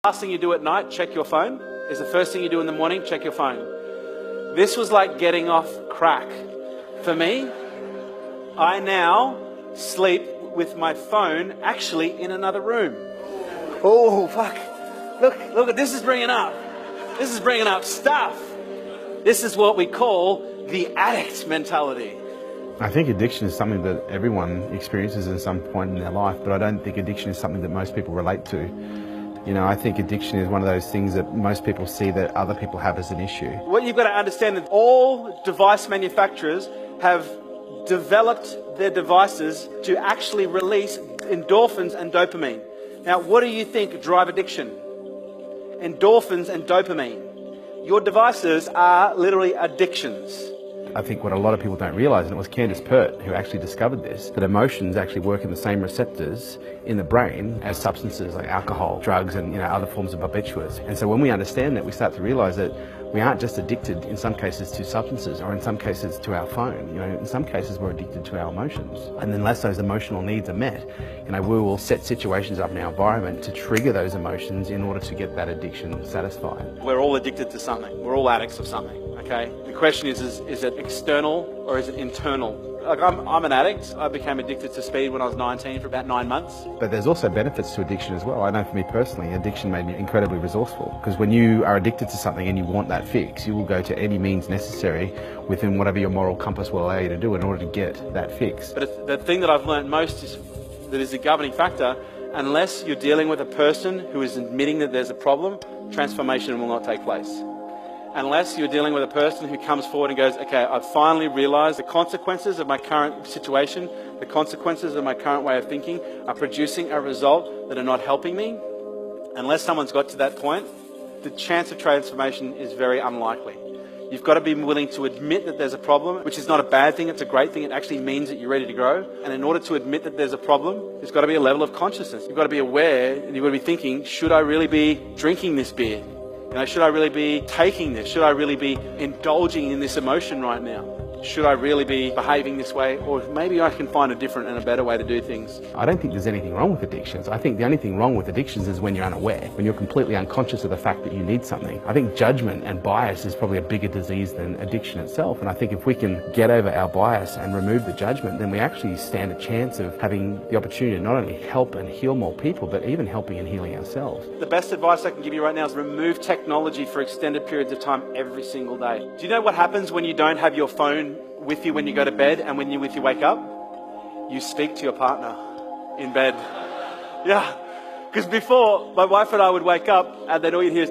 Last thing you do at night, check your phone. Is the first thing you do in the morning, check your phone. This was like getting off crack. For me, I now sleep with my phone actually in another room. Oh, fuck. Look, this is bringing up. This is bringing up stuff. This is what we call the addict mentality. I think addiction is something that everyone experiences at some point in their life, but I don't think addiction is something that most people relate to. You know, I think addiction is one of those things that most people see that other people have as an issue. What you've got to understand is all device manufacturers have developed their devices to actually release endorphins and dopamine. Now, what do you think drive addiction? Endorphins and dopamine. Your devices are literally addictions. I think what a lot of people don't realise, and it was Candace Pert who actually discovered this, that emotions actually work in the same receptors in the brain as substances like alcohol, drugs, and other forms of barbiturates. And so when we understand that, we start to realise that we aren't just addicted in some cases to substances, or in some cases to our phone. In some cases we're addicted to our emotions. And unless those emotional needs are met, we will set situations up in our environment to trigger those emotions in order to get that addiction satisfied. We're all addicted to something. We're all addicts of something, okay? The question is it external or is it internal? Like I'm an addict. I became addicted to speed when I was 19 for about 9 months. But there's also benefits to addiction as well. I know for me personally, addiction made me incredibly resourceful, because when you are addicted to something and you want that fix, you will go to any means necessary within whatever your moral compass will allow you to do in order to get that fix. But the thing that I've learned most is that is the governing factor. Unless you're dealing with a person who is admitting that there's a problem, transformation will not take place. Unless you're dealing with a person who comes forward and goes, okay, I've finally realized the consequences of my current situation, the consequences of my current way of thinking are producing a result that are not helping me. Unless someone's got to that point, the chance of transformation is very unlikely. You've got to be willing to admit that there's a problem, which is not a bad thing, it's a great thing. It actually means that you're ready to grow. And in order to admit that there's a problem, there's got to be a level of consciousness. You've got to be aware, and you've got to be thinking, should I really be drinking this beer? Should I really be taking this? Should I really be indulging in this emotion right now? Should I really be behaving this way? Or maybe I can find a different and a better way to do things. I don't think there's anything wrong with addictions. I think the only thing wrong with addictions is when you're unaware, when you're completely unconscious of the fact that you need something. I think judgment and bias is probably a bigger disease than addiction itself. And I think if we can get over our bias and remove the judgment, then we actually stand a chance of having the opportunity to not only help and heal more people, but even helping and healing ourselves. The best advice I can give you right now is remove technology for extended periods of time every single day. Do you know what happens when you don't have your phone with you when you go to bed and when you wake up? You speak to your partner in bed. Yeah, because before, my wife and I would wake up and then all you'd hear is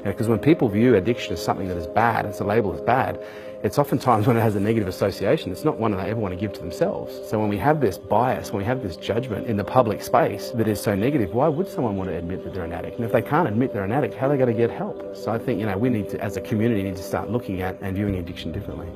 because when people view addiction as something that is bad, it's a label as bad, it's oftentimes when it has a negative association. It's not one that they ever want to give to themselves. So when we have this bias, when we have this judgment in the public space that is so negative, why would someone want to admit that they're an addict? And if they can't admit they're an addict, how are they going to get help? So I think, we need to, as a community, need to start looking at and viewing addiction differently.